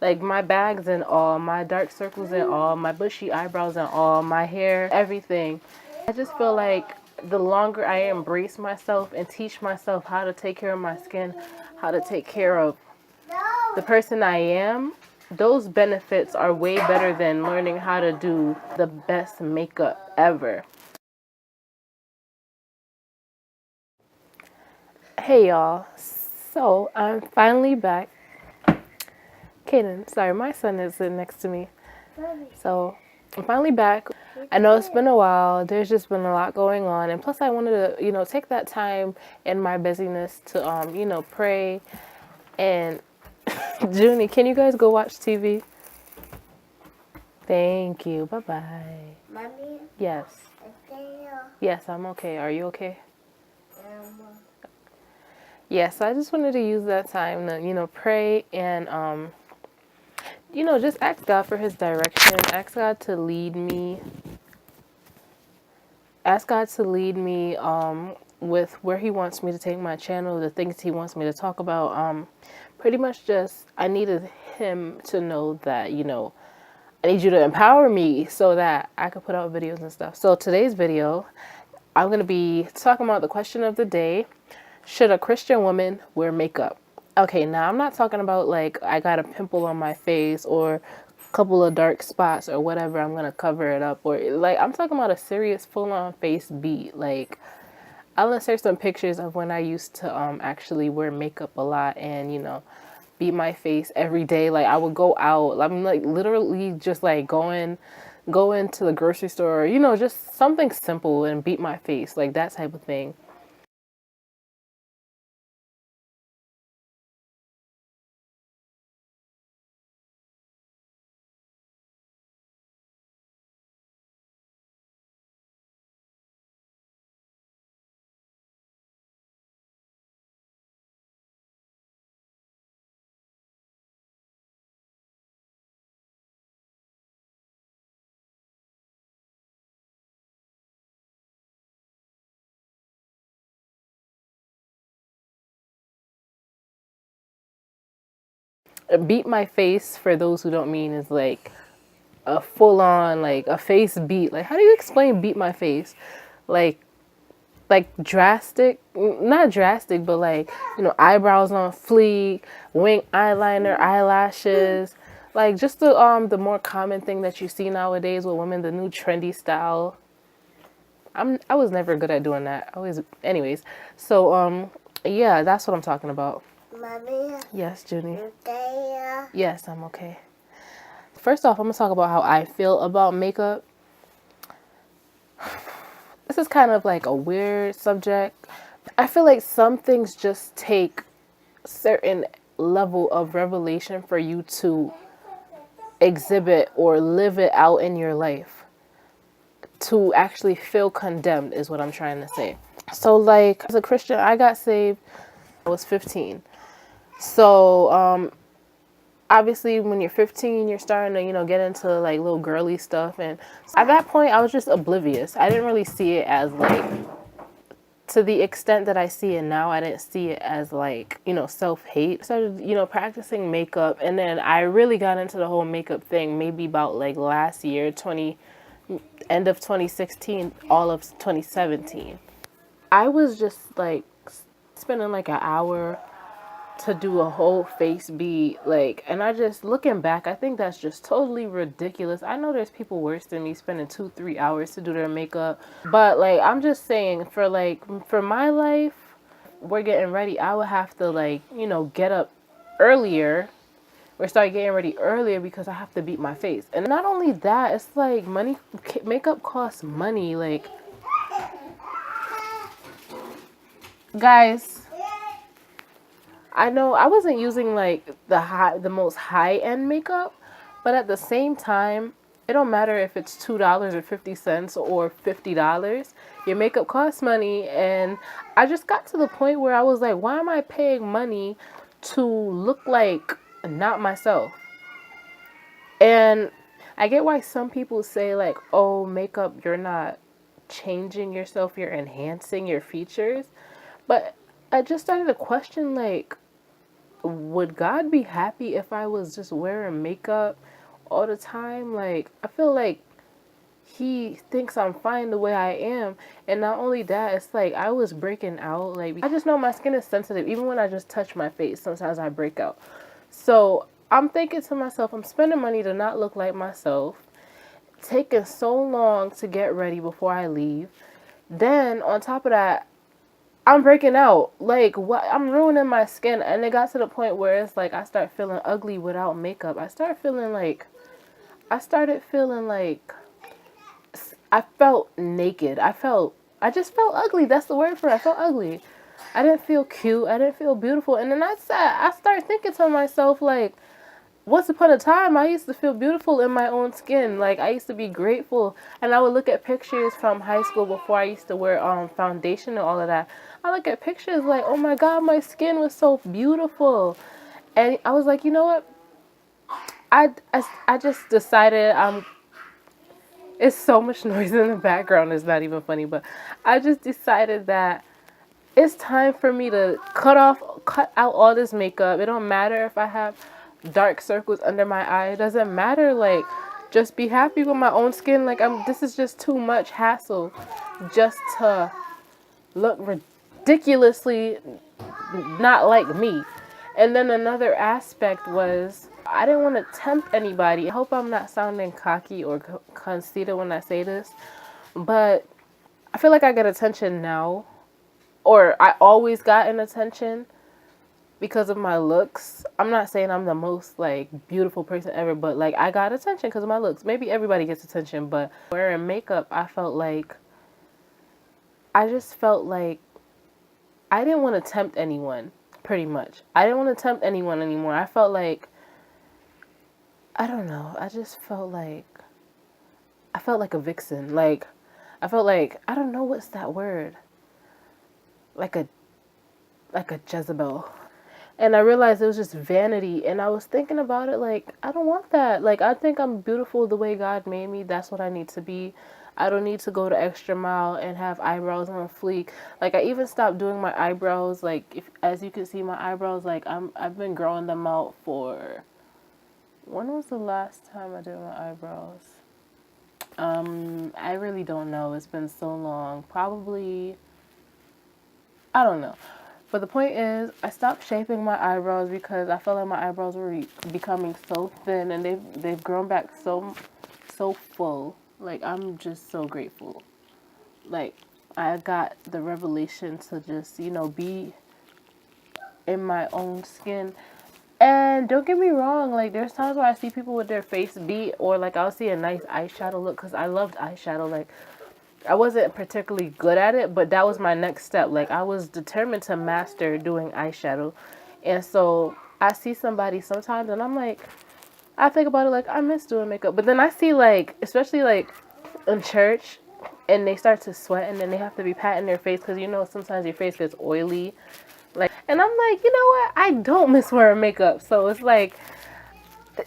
Like my bags and all, my dark circles and all, my bushy eyebrows and all, my hair, everything. I just feel like the longer I embrace myself and teach myself how to take care of my skin, how to take care of the person I am, those benefits are way better than learning how to do the best makeup ever. Hey y'all, so I'm finally back. Kaden, sorry, my son is sitting next to me. So I'm finally back. I know it's been a while. There's just been a lot going on, and plus I wanted to, take that time in my busyness to, pray. And Junie, can you guys go watch TV? Thank you. Bye bye. Mommy? Yes. Okay. Yes, I'm okay. Are you okay? Yes, I just wanted to use that time to, pray and, just ask God for his direction. Ask God to lead me. Ask God to lead me with where he wants me to take my channel, the things he wants me to talk about. Pretty much just, I needed him to know that, I need you to empower me so that I could put out videos and stuff. So today's video, I'm going to be talking about the question of the day. Should a Christian woman wear makeup? Okay, now I'm not talking about like I got a pimple on my face or a couple of dark spots or whatever, I'm going to cover it up, or like I'm talking about a serious full-on face beat. Like I'll insert some pictures of when I used to actually wear makeup a lot and, beat my face every day. Like I would go out. I'm like literally just like go into the grocery store, just something simple and beat my face, like that type of thing. Beat my face, for those who don't mean, is like a full on like a face beat. Like how do you explain beat my face? Like drastic, not drastic, but like, eyebrows on fleek, wing eyeliner, eyelashes, like just the more common thing that you see nowadays with women, the new trendy style. I was never good at doing that. I always, anyways. So yeah, that's what I'm talking about. Mommy? Yes, Junie. Okay. Yes, I'm okay. First off, I'm gonna talk about how I feel about makeup. This is kind of like a weird subject. I feel like some things just take certain level of revelation for you to exhibit or live it out in your life, to actually feel condemned is what I'm trying to say. So like as a Christian, I got saved I was 15. So obviously when you're 15 you're starting to get into like little girly stuff, and at that point I was just oblivious. I didn't really see it as like, to the extent that I see it now, I didn't see it as like, self-hate. Started, practicing makeup, and then I really got into the whole makeup thing maybe about like last year, end of 2016, all of 2017. I was just like spending like an hour to do a whole face beat, like, and I just, looking back, I think that's just totally ridiculous. I know there's people worse than me spending 2-3 hours to do their makeup, but like I'm just saying, for my life, we're getting ready, I would have to like, get up earlier or start getting ready earlier because I have to beat my face. And not only that, it's like money. Makeup costs money. Like, guys, I know I wasn't using like the most high end makeup, but at the same time, it don't matter if it's $2.50 or $50. Your makeup costs money, and I just got to the point where I was like, why am I paying money to look like not myself? And I get why some people say like, oh, makeup, you're not changing yourself, you're enhancing your features, but I just started to question like, would God be happy if I was just wearing makeup all the time? Like, I feel like he thinks I'm fine the way I am. And not only that, it's like I was breaking out. Like, I just know my skin is sensitive. Even when I just touch my face, sometimes I break out. So I'm thinking to myself, I'm spending money to not look like myself, taking so long to get ready before I leave. Then on top of that, I'm breaking out. Like, what? I'm ruining my skin. And it got to the point where it's like I start feeling ugly without makeup. I started feeling like I felt naked. I just felt ugly. That's the word for it. I felt ugly. I didn't feel cute. I didn't feel beautiful. And then I started thinking to myself, like, once upon a time, I used to feel beautiful in my own skin. Like, I used to be grateful. And I would look at pictures from high school before I used to wear foundation and all of that. I look at pictures like, oh my God, my skin was so beautiful. And I was like, you know what? I just decided it's so much noise in the background. It's not even funny, but I just decided that it's time for me to cut out all this makeup. It don't matter if I have dark circles under my eye. It doesn't matter. Like, just be happy with my own skin. Like, this is just too much hassle just to look ridiculously not like me. And then another aspect was I didn't want to tempt anybody. I hope I'm not sounding cocky or conceited when I say this, but I feel like I get attention now, or I always gotten attention because of my looks. I'm not saying I'm the most like beautiful person ever, but like I got attention because of my looks. Maybe everybody gets attention, but wearing makeup, I just felt like I didn't want to tempt anyone, pretty much. I didn't want to tempt anyone anymore. I felt like, I don't know, I felt like a vixen. Like, I felt like, I don't know what's that word. Like a Jezebel. And I realized it was just vanity. And I was thinking about it like, I don't want that. Like, I think I'm beautiful the way God made me. That's what I need to be. I don't need to go the extra mile and have eyebrows on fleek. Like, I even stopped doing my eyebrows. Like, as you can see, my eyebrows, like, I've been growing them out for... When was the last time I did my eyebrows? I really don't know. It's been so long. Probably... I don't know. But the point is, I stopped shaping my eyebrows because I felt like my eyebrows were becoming so thin, and they've grown back so full. Like, I'm just so grateful. Like, I got the revelation to just, be in my own skin. And don't get me wrong, like, there's times where I see people with their face beat, or like I'll see a nice eyeshadow look, because I loved eyeshadow. Like, I wasn't particularly good at it, but that was my next step. Like, I was determined to master doing eyeshadow. And so I see somebody sometimes and I'm like, I think about it like, I miss doing makeup. But then I see, like, especially like in church, and they start to sweat and then they have to be patting their face because, sometimes your face gets oily. Like, and I'm like, you know what? I don't miss wearing makeup. So it's like,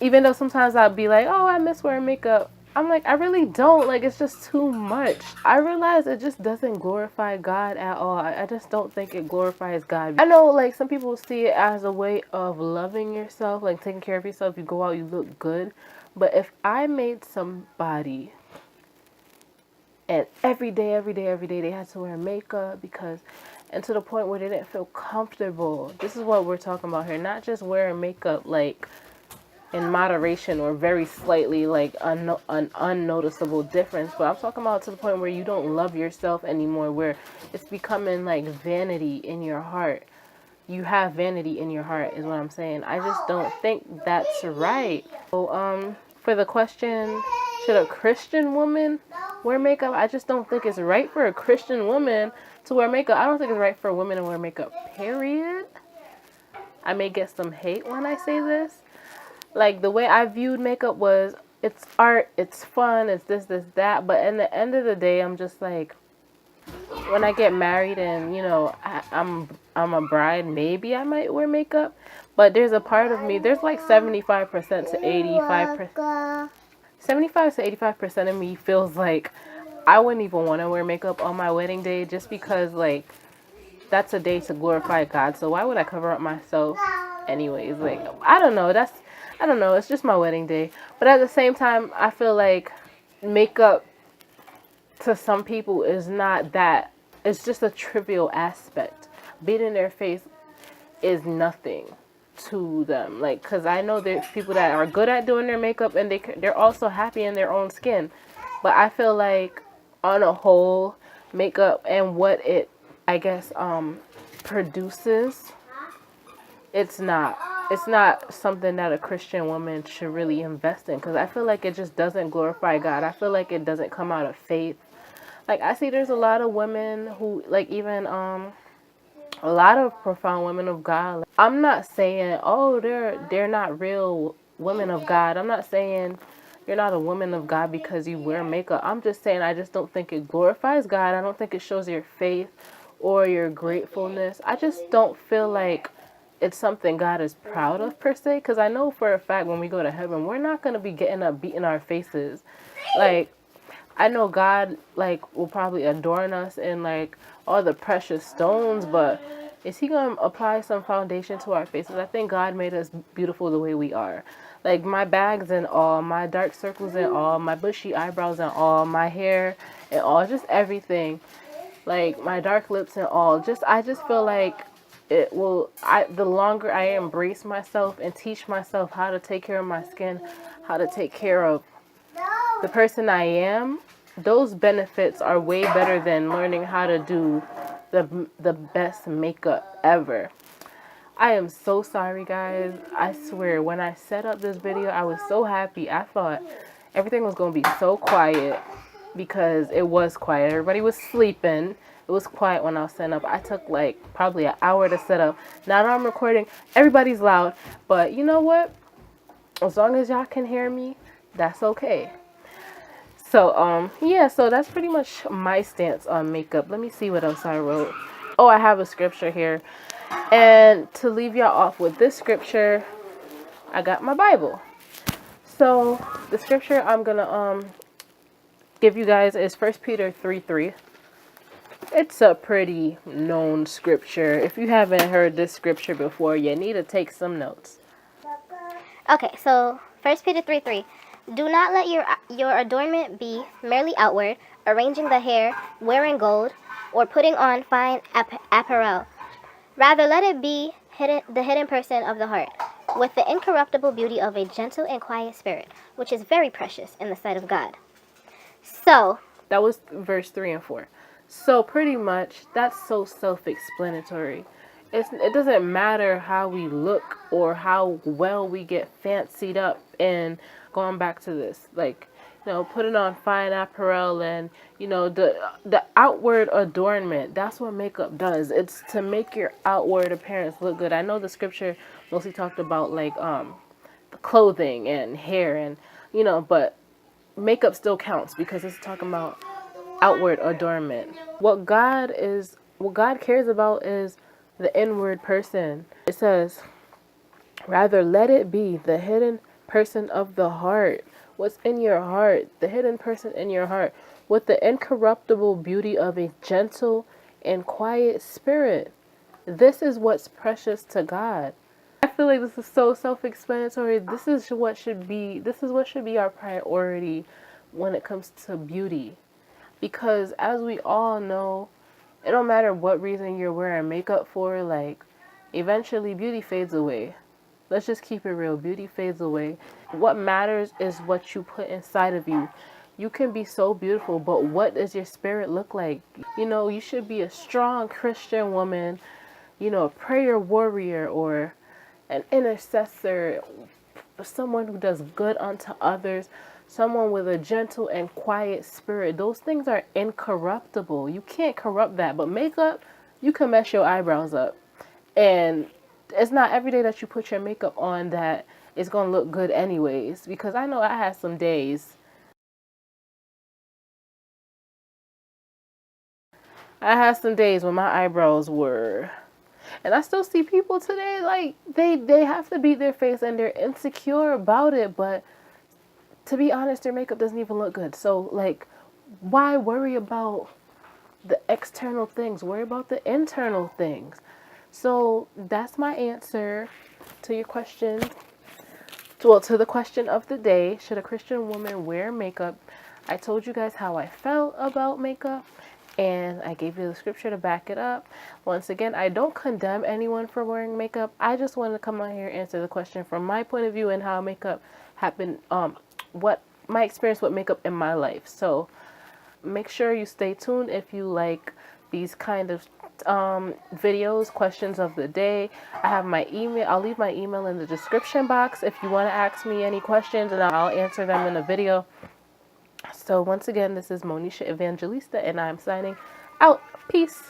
even though sometimes I'll be like, oh, I miss wearing makeup, I'm like, I really don't. Like, it's just too much. I realize it just doesn't glorify God at all. I just don't think it glorifies God. I know, like, some people see it as a way of loving yourself, like taking care of yourself. You go out, you look good. But if I made somebody and every day, they had to wear makeup and to the point where they didn't feel comfortable. This is what we're talking about here. Not just wearing makeup, like, in moderation or very slightly, like an unnoticeable difference, but I'm talking about to the point where you don't love yourself anymore, where it's becoming like vanity in your heart. You have vanity in your heart is what I'm saying. I just don't think that's right. So for the question, should a Christian woman wear makeup? I just don't think it's right for a Christian woman to wear makeup. I don't think it's right for a woman to wear makeup, period. I may get some hate when I say this. Like, the way I viewed makeup was, it's art, it's fun, it's this, that. But in the end of the day, I'm just like, when I get married and, I'm a bride, maybe I might wear makeup. But there's a part of me, there's like 75% to 85%. 75 to 85% of me feels like I wouldn't even want to wear makeup on my wedding day, just because, like, that's a day to glorify God. So why would I cover up myself anyways. Like, I don't know. I don't know. It's just my wedding day. But at the same time, I feel like makeup to some people is not that. It's just a trivial aspect. Beating their face is nothing to them. Like, cause I know there's people that are good at doing their makeup and they're also happy in their own skin. But I feel like on a whole, makeup and what it, I guess, produces, it's not something that a Christian woman should really invest in, because I feel like it just doesn't glorify God. I feel like it doesn't come out of faith. Like, I see there's a lot of women who, like, even a lot of profound women of God. I'm not saying, oh, they're not real women of God. I'm not saying you're not a woman of God because you wear makeup. I'm just saying I just don't think it glorifies God. I don't think it shows your faith or your gratefulness. I just don't feel like it's something God is proud of per se. Because I know for a fact when we go to heaven, we're not going to be getting up beating our faces. Like, I know God, like, will probably adorn us in, like, all the precious stones, but is he going to apply some foundation to our faces? I think God made us beautiful the way we are. Like, my bags and all, my dark circles and all, my bushy eyebrows and all, my hair and all, just everything. Like, my dark lips and all. I just feel like the longer I embrace myself and teach myself how to take care of my skin, how to take care of the person I am, those benefits are way better than learning how to do the best makeup ever. I am so sorry, guys. I swear, when I set up this video, I was so happy. I thought everything was going to be so quiet, because it was quiet. Everybody was sleeping. It was quiet when I was setting up. I took like probably an hour to set up. Now that I'm recording, everybody's loud. But you know what? As long as y'all can hear me, that's okay. So, yeah, so that's pretty much my stance on makeup. Let me see what else I wrote. Oh, I have a scripture here. And to leave y'all off with this scripture, I got my Bible. So, the scripture I'm going to give you guys is 1 Peter 3:3. It's a pretty known scripture. If you haven't heard this scripture before, you need to take some notes. Okay, so 1 Peter 3:3. Do not let your adornment be merely outward, arranging the hair, wearing gold, or putting on fine apparel. Rather, let it be the hidden person of the heart, with the incorruptible beauty of a gentle and quiet spirit, which is very precious in the sight of God. So, that was verse 3 and 4. So pretty much, that's so self-explanatory. It doesn't matter how we look or how well we get fancied up, and going back to this, like, putting on fine apparel and, the outward adornment. That's what makeup does. It's to make your outward appearance look good. I know the scripture mostly talked about, like, clothing and hair and, but makeup still counts because it's talking about outward adornment. What God cares about is the inward person. It says, rather let it be the hidden person of the heart. What's in your heart? The hidden person in your heart, with the incorruptible beauty of a gentle and quiet spirit. This is what's precious to God. I feel like this is so self-explanatory. This is what should be our priority when it comes to beauty. Because as we all know, it don't matter what reason you're wearing makeup for, like, eventually beauty fades away. Let's just keep it real. Beauty fades away. What matters is what you put inside of you. You can be so beautiful, but what does your spirit look like? You should be a strong Christian woman, a prayer warrior or an intercessor, someone who does good unto others, someone with a gentle and quiet spirit. Those things are incorruptible. You can't corrupt that. But makeup, you can mess your eyebrows up. And it's not every day that you put your makeup on that it's going to look good anyways. Because I know I had some days. I had some days when my eyebrows were... And I still see people today, like, they have to beat their face and they're insecure about it. But to be honest, their makeup doesn't even look good. So, like, why worry about the external things? Worry about the internal things. So, that's my answer. to your question. Well, to the question of the day, should a Christian woman wear makeup? I told you guys how I felt about makeup, and I gave you the scripture to back it up. Once again, I don't condemn anyone for wearing makeup. I just wanted to come on here and answer the question from my point of view and how makeup happened, what my experience with makeup in my life. So make sure you stay tuned if you like these kind of videos, questions of the day. I have my email. I'll leave my email in the description box if you want to ask me any questions, and I'll answer them in a video. So once again, this is Monisha Evangelista, and I'm signing out. Peace.